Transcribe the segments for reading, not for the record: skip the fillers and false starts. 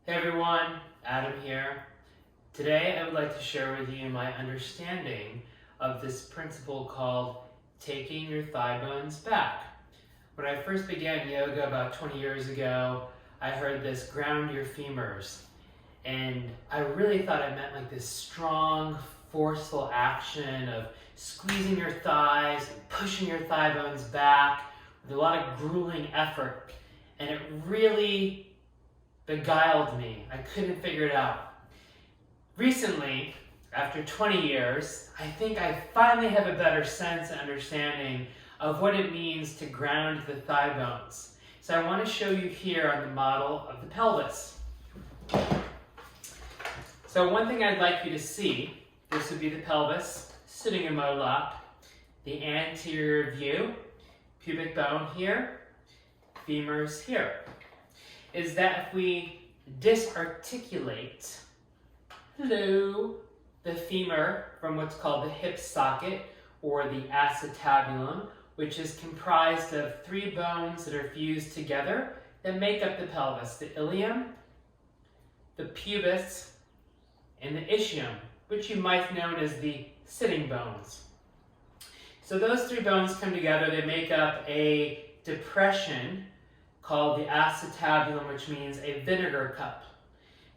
Hey everyone, Adam here. Today I would like to share with you my understanding of this principle called taking your thigh bones back. When I first began yoga about 20 years ago, I heard this ground your femurs. And I really thought it meant like this strong, forceful action of squeezing your thighs and pushing your thigh bones back with a lot of grueling effort. And it really beguiled me. I couldn't figure it out. Recently, after 20 years, I think I finally have a better sense and understanding of what it means to ground the thigh bones. So I want to show you here on the model of the pelvis. So one thing I'd like you to see, this would be the pelvis sitting in my lap, the anterior view, pubic bone here, femurs here, is that if we disarticulate the femur from what's called the hip socket or the acetabulum, which is comprised of three bones that are fused together that make up the pelvis, the ilium, the pubis, and the ischium, which you might know as the sitting bones. So those three bones come together, they make up a depression called the acetabulum, which means a vinegar cup.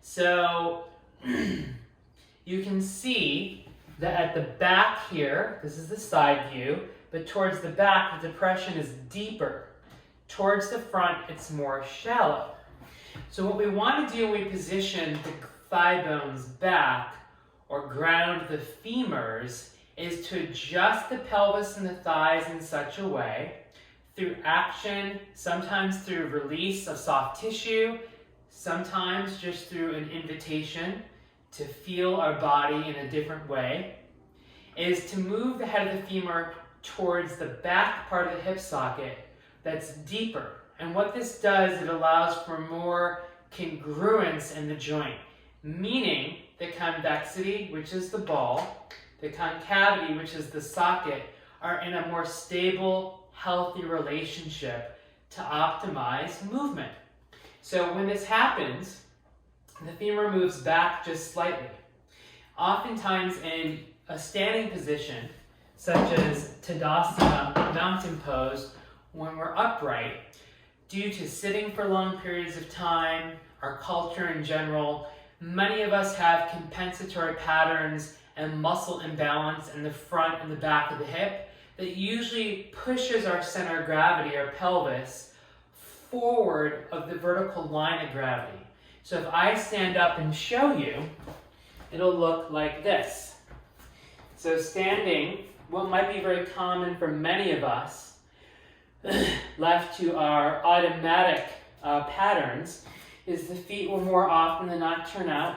So you can see that at the back here, this is the side view, but towards the back, the depression is deeper. Towards the front, it's more shallow. So what we want to do when we position the thigh bones back or ground the femurs is to adjust the pelvis and the thighs in such a way through action, sometimes through release of soft tissue, sometimes just through an invitation to feel our body in a different way, is to move the head of the femur towards the back part of the hip socket that's deeper. And what this does, it allows for more congruence in the joint, meaning the convexity, which is the ball, the concavity, which is the socket, are in a more stable, healthy relationship to optimize movement. So when this happens, the femur moves back just slightly. Oftentimes in a standing position, such as Tadasana, mountain pose, when we're upright, due to sitting for long periods of time, our culture in general, many of us have compensatory patterns and muscle imbalance in the front and the back of the hip that usually pushes our center of gravity, our pelvis, forward of the vertical line of gravity. So if I stand up and show you, it'll look like this. So standing, what might be very common for many of us, left to our automatic patterns, is the feet will more often than not turn out,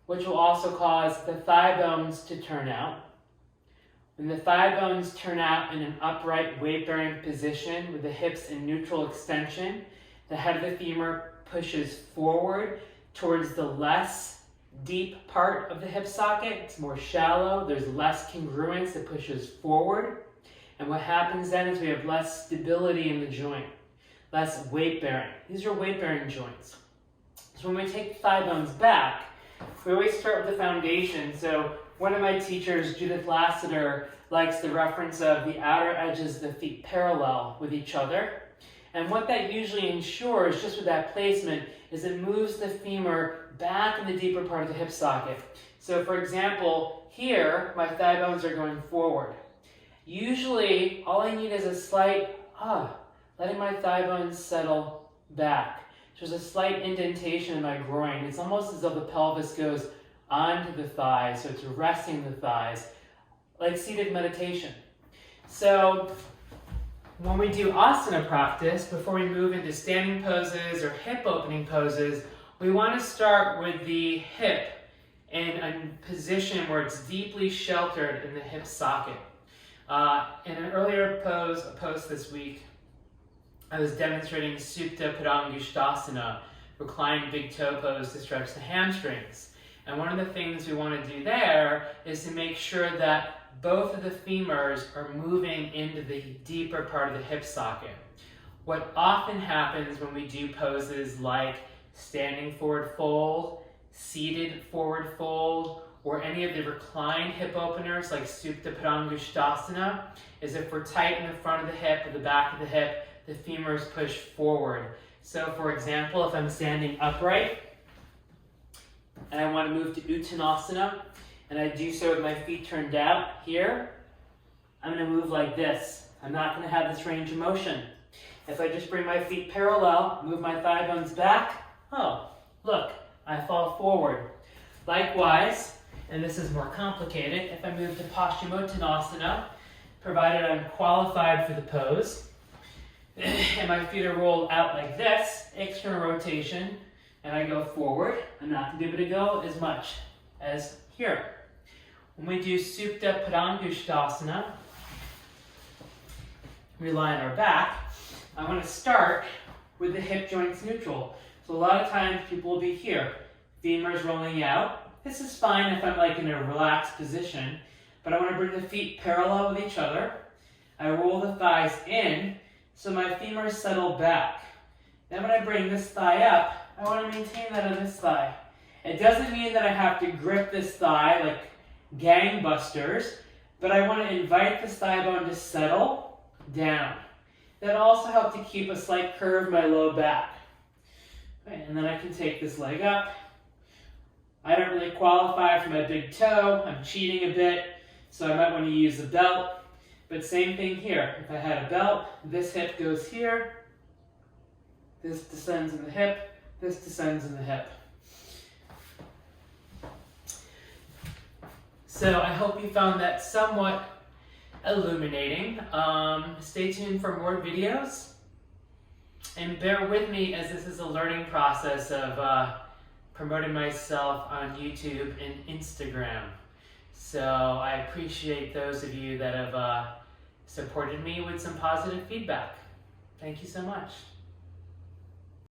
which will also cause the thigh bones to turn out. When the thigh bones turn out in an upright weight-bearing position with the hips in neutral extension, the head of the femur pushes forward towards the less deep part of the hip socket. It's more shallow. There's less congruence. It pushes forward. And what happens then is we have less stability in the joint, less weight-bearing. These are weight-bearing joints. So when we take the thigh bones back, we always start with the foundation. So one of my teachers, Judith Lassiter, likes the reference of the outer edges of the feet parallel with each other. And what that usually ensures, just with that placement, is it moves the femur back in the deeper part of the hip socket. So for example, here, my thigh bones are going forward. Usually, all I need is a slight, letting my thigh bones settle back. There's a slight indentation in my groin. It's almost as though the pelvis goes onto the thighs, so it's resting the thighs, like seated meditation. So when we do asana practice, before we move into standing poses or hip opening poses, we want to start with the hip in a position where it's deeply sheltered in the hip socket. In an earlier post this week, I was demonstrating Supta Padangusthasana, reclined big toe pose to stretch the hamstrings. And one of the things we want to do there is to make sure that both of the femurs are moving into the deeper part of the hip socket. What often happens when we do poses like standing forward fold, seated forward fold, or any of the reclined hip openers like Supta Padangusthasana is if we're tight in the front of the hip or the back of the hip, the femurs push forward. So for example, if I'm standing upright and I want to move to Uttanasana, and I do so with my feet turned out here, I'm going to move like this. I'm not going to have this range of motion. If I just bring my feet parallel, move my thigh bones back, oh, look, I fall forward. Likewise, and this is more complicated, if I move to Paschimottanasana, provided I'm qualified for the pose, and my feet are rolled out like this, external rotation, and I go forward, I'm not going to be able to go as much as here. When we do Supta Padangusthasana, we lie on our back, I want to start with the hip joints neutral. So a lot of times people will be here, femurs rolling out. This is fine if I'm like in a relaxed position, but I want to bring the feet parallel with each other. I roll the thighs in so my femurs settle back. Then when I bring this thigh up, I want to maintain that on this thigh. It doesn't mean that I have to grip this thigh like gangbusters, but I want to invite this thigh bone to settle down. That also helps to keep a slight curve in my low back. Okay, and then I can take this leg up. I don't really qualify for my big toe. I'm cheating a bit, so I might want to use a belt. But same thing here. If I had a belt, this hip goes here. This descends in the hip. This descends in the hip. So I hope you found that somewhat illuminating. Stay tuned for more videos. And bear with me as this is a learning process of promoting myself on YouTube and Instagram. So I appreciate those of you that have supported me with some positive feedback. Thank you so much.